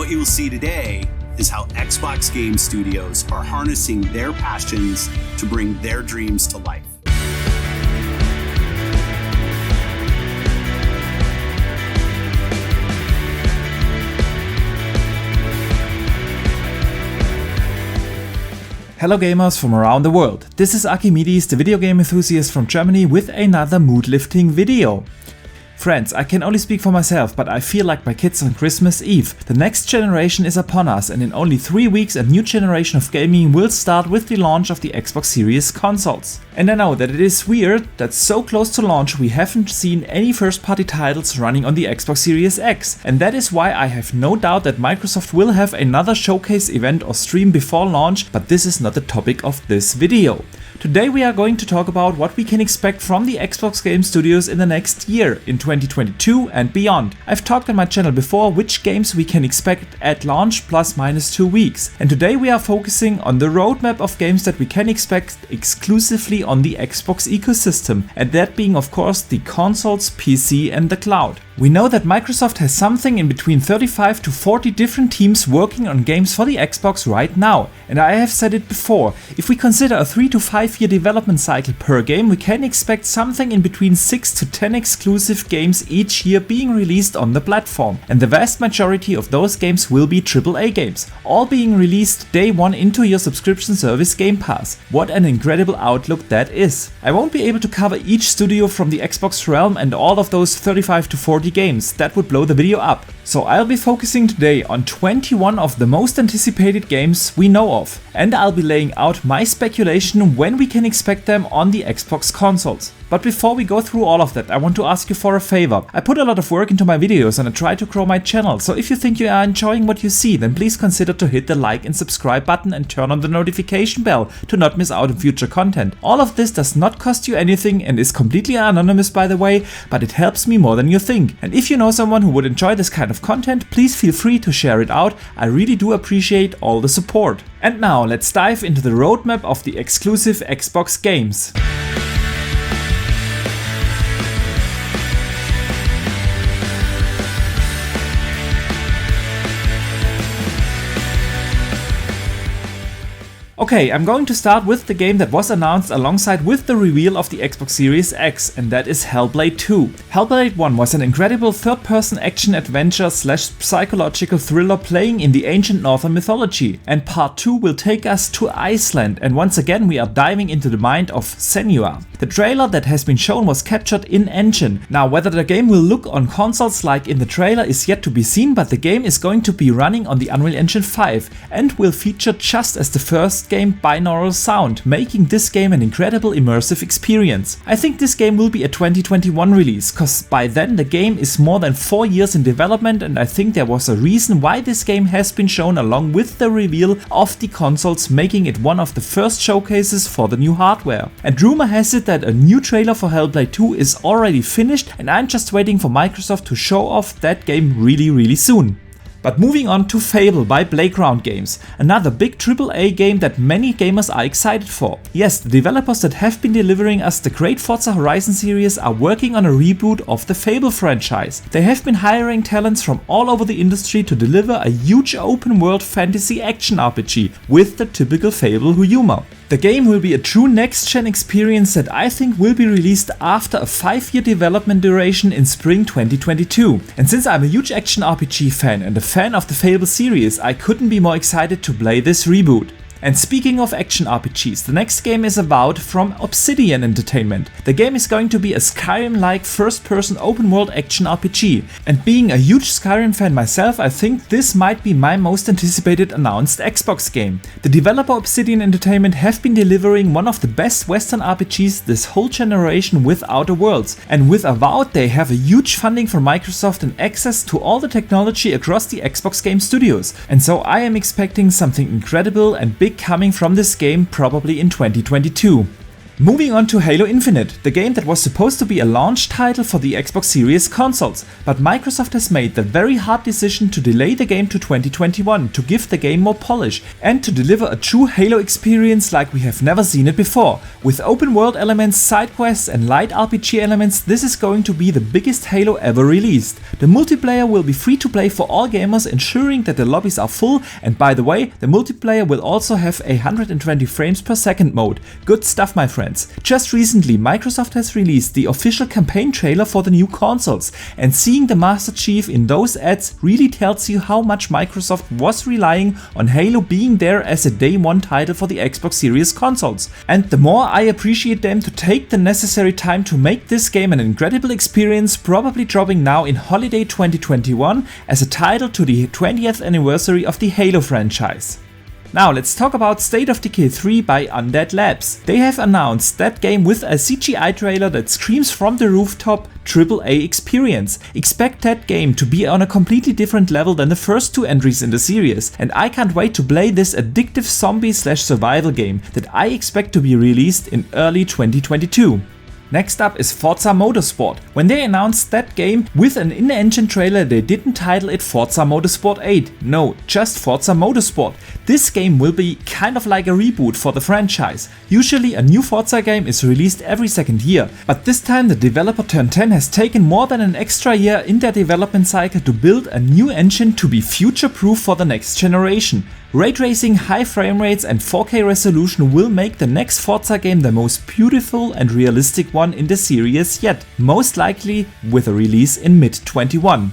What you will see today is how Xbox game studios are harnessing their passions to bring their dreams to life. Hello gamers from around the world, this is Archimedes, the video game enthusiast from Germany, with another mood-lifting video. Friends, I can only speak for myself, but I feel like my kids on Christmas Eve. The next generation is upon us, and in only 3 weeks a new generation of gaming will start with the launch of the Xbox Series consoles. And I know that it is weird that so close to launch we haven't seen any first-party titles running on the Xbox Series X, and that is why I have no doubt that Microsoft will have another showcase event or stream before launch, but this is not the topic of this video. Today we are going to talk about what we can expect from the Xbox game studios in the next year, in 2022 and beyond. I've talked on my channel before which games we can expect at launch plus minus 2 weeks, and today we are focusing on the roadmap of games that we can expect exclusively on the Xbox ecosystem, and that being of course the consoles, PC and the cloud. We know that Microsoft has something in between 35 to 40 different teams working on games for the Xbox right now, and I have said it before, if we consider a 3 to 5 year development cycle per game, we can expect something in between 6 to 10 exclusive games each year being released on the platform, and the vast majority of those games will be AAA games, all being released day one into your subscription service Game Pass. What an incredible outlook that is. I won't be able to cover each studio from the Xbox realm and all of those 35 to 40 games, that would blow the video up. So I'll be focusing today on 21 of the most anticipated games we know of, and I'll be laying out my speculation when we can expect them on the Xbox consoles. But before we go through all of that, I want to ask you for a favor. I put a lot of work into my videos and I try to grow my channel, so if you think you are enjoying what you see, then please consider to hit the like and subscribe button and turn on the notification bell to not miss out on future content. All of this does not cost you anything and is completely anonymous, by the way, but it helps me more than you think. And if you know someone who would enjoy this kind of content, please feel free to share it out. I really do appreciate all the support. And now let's dive into the roadmap of the exclusive Xbox games. Okay, I'm going to start with the game that was announced alongside with the reveal of the Xbox Series X, and that is Hellblade 2. Hellblade 1 was an incredible third-person action-adventure / psychological thriller playing in the ancient Northern mythology, and part 2 will take us to Iceland, and once again we are diving into the mind of Senua. The trailer that has been shown was captured in-engine. Now, whether the game will look on consoles like in the trailer is yet to be seen, but the game is going to be running on the Unreal Engine 5 and will feature just as the first game binaural sound, making this game an incredible immersive experience. I think this game will be a 2021 release, cause by then the game is more than 4 years in development, and I think there was a reason why this game has been shown along with the reveal of the consoles, making it one of the first showcases for the new hardware. And rumor has it that a new trailer for Hellblade 2 is already finished, and I'm just waiting for Microsoft to show off that game really soon. But moving on to FABLE by Playground Games, another big AAA game that many gamers are excited for. Yes, the developers that have been delivering us the great Forza Horizon series are working on a reboot of the FABLE franchise. They have been hiring talents from all over the industry to deliver a huge open world fantasy action RPG with the typical FABLE humor. The game will be a true next-gen experience that I think will be released after a 5-year development duration in spring 2022. And since I'm a huge action RPG fan and a fan of the FABLE series, I couldn't be more excited to play this reboot. And speaking of action RPGs, the next game is Avowed from Obsidian Entertainment. The game is going to be a Skyrim-like first-person open-world action RPG. And being a huge Skyrim fan myself, I think this might be my most anticipated announced Xbox game. The developer Obsidian Entertainment have been delivering one of the best Western RPGs this whole generation with Outer Worlds. And with Avowed, they have a huge funding from Microsoft and access to all the technology across the Xbox game studios. And so I am expecting something incredible and big coming from this game probably in 2022. Moving on to Halo Infinite, the game that was supposed to be a launch title for the Xbox Series consoles, but Microsoft has made the very hard decision to delay the game to 2021 to give the game more polish and to deliver a true Halo experience like we have never seen it before. With open world elements, side quests and light RPG elements, this is going to be the biggest Halo ever released. The multiplayer will be free to play for all gamers, ensuring that the lobbies are full, and by the way, the multiplayer will also have a 120 frames per second mode. Good stuff, my friends. Just recently, Microsoft has released the official campaign trailer for the new consoles, and seeing the Master Chief in those ads really tells you how much Microsoft was relying on Halo being there as a day one title for the Xbox Series consoles. And the more I appreciate them to take the necessary time to make this game an incredible experience, probably dropping now in holiday 2021 as a title to the 20th anniversary of the Halo franchise. Now let's talk about State of Decay 3 by Undead Labs. They have announced that game with a CGI trailer that screams from the rooftop AAA experience. Expect that game to be on a completely different level than the first two entries in the series, and I can't wait to play this addictive zombie/survival game that I expect to be released in early 2022. Next up is Forza Motorsport. When they announced that game with an in-engine trailer, they didn't title it Forza Motorsport 8, no, just Forza Motorsport. This game will be kind of like a reboot for the franchise. Usually a new Forza game is released every second year, but this time the developer Turn 10 has taken more than an extra year in their development cycle to build a new engine to be future-proof for the next generation. Raytracing, high frame rates and 4K resolution will make the next Forza game the most beautiful and realistic one in the series yet, most likely with a release in mid-21.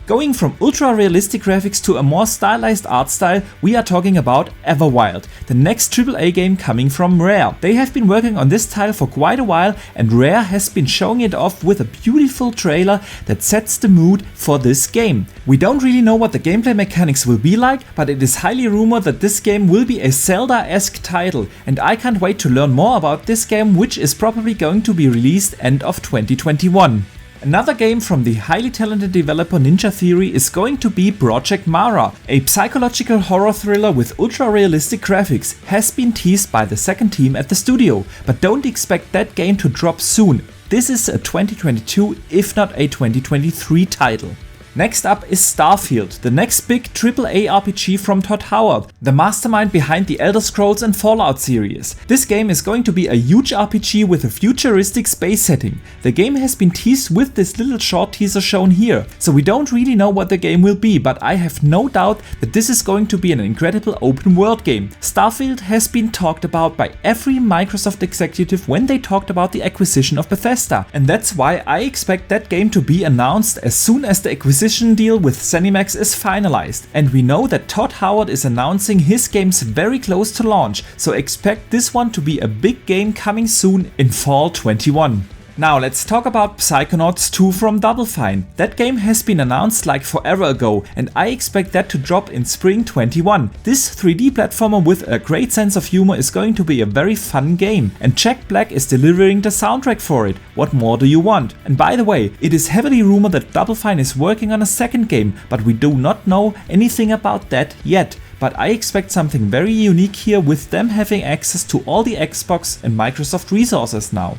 Going from ultra-realistic graphics to a more stylized art style, we are talking about Everwild, the next AAA game coming from Rare. They have been working on this title for quite a while, and Rare has been showing it off with a beautiful trailer that sets the mood for this game. We don't really know what the gameplay mechanics will be like, but it is highly rumored that this game will be a Zelda-esque title, and I can't wait to learn more about this game, which is probably going to be released end of 2021. Another game from the highly talented developer Ninja Theory is going to be Project Mara. A psychological horror thriller with ultra-realistic graphics has been teased by the second team at the studio, but don't expect that game to drop soon. This is a 2022, if not a 2023 title. Next up is Starfield, the next big AAA RPG from Todd Howard, the mastermind behind the Elder Scrolls and Fallout series. This game is going to be a huge RPG with a futuristic space setting. The game has been teased with this little short teaser shown here, so we don't really know what the game will be, but I have no doubt that this is going to be an incredible open world game. Starfield has been talked about by every Microsoft executive when they talked about the acquisition of Bethesda, and that's why I expect that game to be announced as soon as the acquisition deal with ZeniMax is finalized. And we know that Todd Howard is announcing his games very close to launch, so expect this one to be a big game coming soon in fall 21. Now let's talk about Psychonauts 2 from Double Fine. That game has been announced like forever ago, and I expect that to drop in spring 21. This 3D platformer with a great sense of humor is going to be a very fun game, and Jack Black is delivering the soundtrack for it. What more do you want? And by the way, it is heavily rumored that Double Fine is working on a second game, but we do not know anything about that yet. But I expect something very unique here, with them having access to all the Xbox and Microsoft resources now.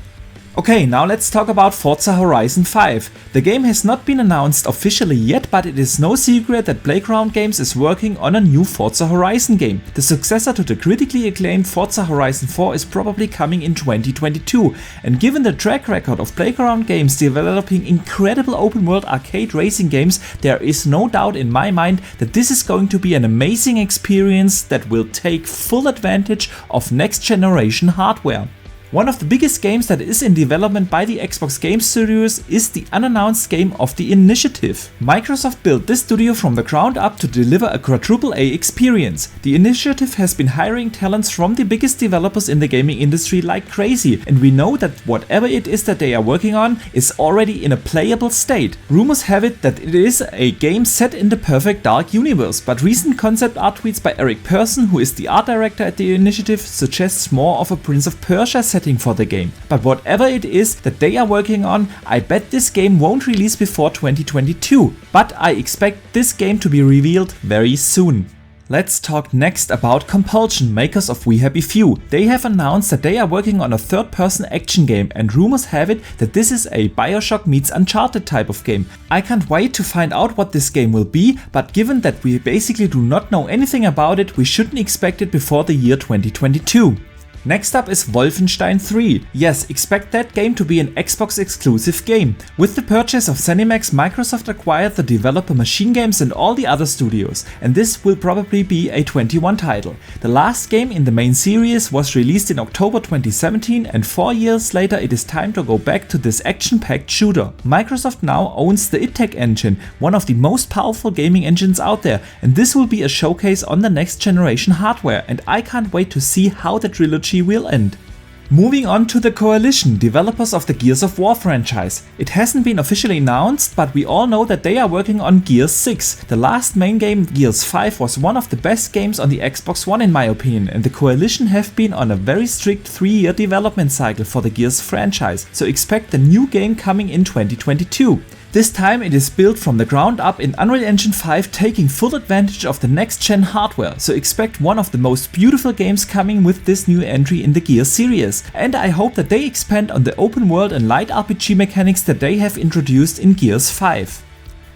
Okay, now let's talk about Forza Horizon 5. The game has not been announced officially yet, but it is no secret that Playground Games is working on a new Forza Horizon game. The successor to the critically acclaimed Forza Horizon 4 is probably coming in 2022, and given the track record of Playground Games developing incredible open world arcade racing games, there is no doubt in my mind that this is going to be an amazing experience that will take full advantage of next generation hardware. One of the biggest games that is in development by the Xbox Game Studios is the unannounced game of The Initiative. Microsoft built this studio from the ground up to deliver a quadruple A experience. The Initiative has been hiring talents from the biggest developers in the gaming industry like crazy, and we know that whatever it is that they are working on is already in a playable state. Rumors have it that it is a game set in the perfect dark universe, but recent concept art tweets by Eric Persson, who is the art director at The Initiative, suggests more of a Prince of Persia setting for the game. But whatever it is that they are working on, I bet this game won't release before 2022, but I expect this game to be revealed very soon. Let's talk next about Compulsion, makers of We Happy Few. They have announced that they are working on a third-person action game, and rumors have it that this is a Bioshock meets Uncharted type of game. I can't wait to find out what this game will be, but given that we basically do not know anything about it, we shouldn't expect it before the year 2022. Next up is Wolfenstein 3. Yes, expect that game to be an Xbox exclusive game. With the purchase of ZeniMax, Microsoft acquired the developer Machine Games and all the other studios, and this will probably be a 21 title. The last game in the main series was released in October 2017, and 4 years later it is time to go back to this action-packed shooter. Microsoft now owns the idTech engine, one of the most powerful gaming engines out there, and this will be a showcase on the next generation hardware, and I can't wait to see how the trilogy will end. Moving on to the Coalition, developers of the Gears of War franchise. It hasn't been officially announced, but we all know that they are working on Gears 6. The last main game, Gears 5, was one of the best games on the Xbox One in my opinion, and the Coalition have been on a very strict 3-year development cycle for the Gears franchise, so expect the new game coming in 2022. This time it is built from the ground up in Unreal Engine 5, taking full advantage of the next-gen hardware, so expect one of the most beautiful games coming with this new entry in the Gears series. And I hope that they expand on the open world and light RPG mechanics that they have introduced in Gears 5.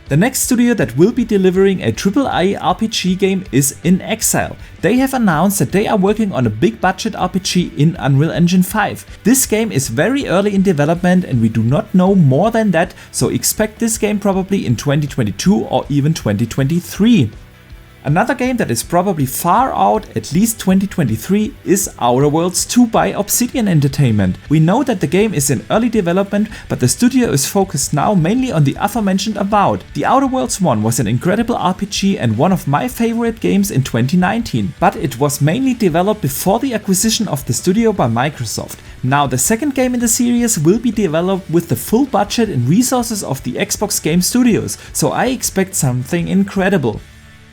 The next studio that will be delivering a AAA RPG game is In Exile. They have announced that they are working on a big budget RPG in Unreal Engine 5. This game is very early in development and we do not know more than that, so expect this game probably in 2022 or even 2023. Another game that is probably far out, at least 2023, is Outer Worlds 2 by Obsidian Entertainment. We know that the game is in early development, but the studio is focused now mainly on the aforementioned Avowed. The Outer Worlds 1 was an incredible RPG and one of my favorite games in 2019, but it was mainly developed before the acquisition of the studio by Microsoft. Now the second game in the series will be developed with the full budget and resources of the Xbox Game Studios, so I expect something incredible.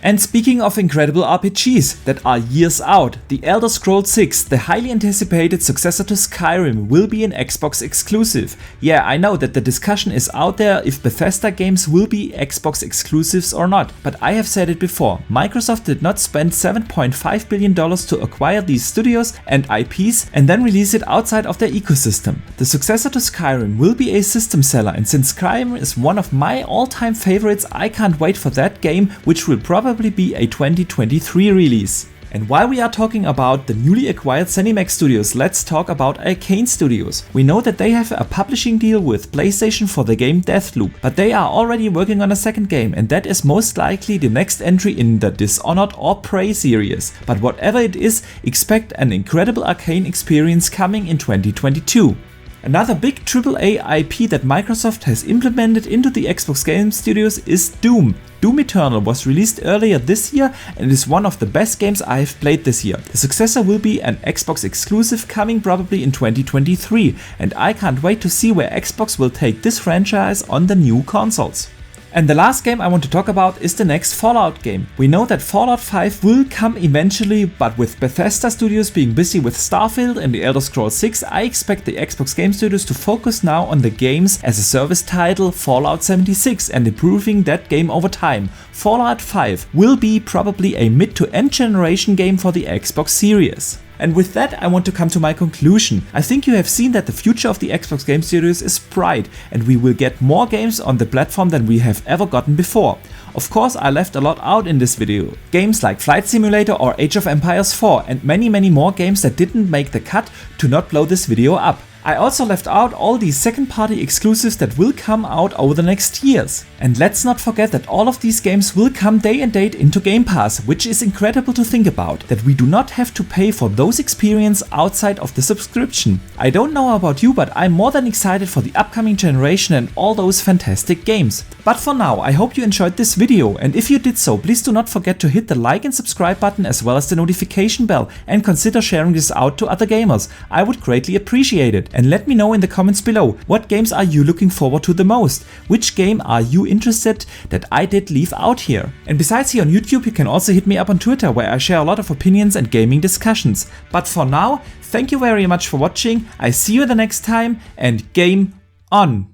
And speaking of incredible RPGs that are years out, The Elder Scrolls 6, the highly anticipated successor to Skyrim, will be an Xbox exclusive. Yeah, I know that the discussion is out there if Bethesda games will be Xbox exclusives or not, but I have said it before, Microsoft did not spend $7.5 billion to acquire these studios and IPs and then release it outside of their ecosystem. The successor to Skyrim will be a system seller, and since Skyrim is one of my all-time favorites, I can't wait for that game, which will probably be a 2023 release. And while we are talking about the newly acquired ZeniMax Studios, let's talk about Arcane Studios. We know that they have a publishing deal with PlayStation for the game Deathloop, but they are already working on a second game, and that is most likely the next entry in the Dishonored or Prey series. But whatever it is, expect an incredible Arcane experience coming in 2022. Another big AAA IP that Microsoft has implemented into the Xbox Game Studios is Doom. Doom Eternal was released earlier this year and is one of the best games I have played this year. The successor will be an Xbox exclusive coming probably in 2023, and I can't wait to see where Xbox will take this franchise on the new consoles. And the last game I want to talk about is the next Fallout game. We know that Fallout 5 will come eventually, but with Bethesda Studios being busy with Starfield and the Elder Scrolls 6, I expect the Xbox Game Studios to focus now on the games as a service title Fallout 76 and improving that game over time. Fallout 5 will be probably a mid to end generation game for the Xbox Series. And with that, I want to come to my conclusion. I think you have seen that the future of the Xbox Game Studios is bright, and we will get more games on the platform than we have ever gotten before. Of course, I left a lot out in this video. Games like Flight Simulator or Age of Empires 4 and many more games that didn't make the cut to not blow this video up. I also left out all these second-party exclusives that will come out over the next years. And let's not forget that all of these games will come day and date into Game Pass, which is incredible to think about, that we do not have to pay for those experiences outside of the subscription. I don't know about you, but I'm more than excited for the upcoming generation and all those fantastic games. But for now, I hope you enjoyed this video, and if you did so, please do not forget to hit the like and subscribe button as well as the notification bell, and consider sharing this out to other gamers. I would greatly appreciate it. And let me know in the comments below, what games are you looking forward to the most? Which game are you interested that I did leave out here? And besides here on YouTube, you can also hit me up on Twitter, where I share a lot of opinions and gaming discussions. But for now, thank you very much for watching, I see you the next time, and game on!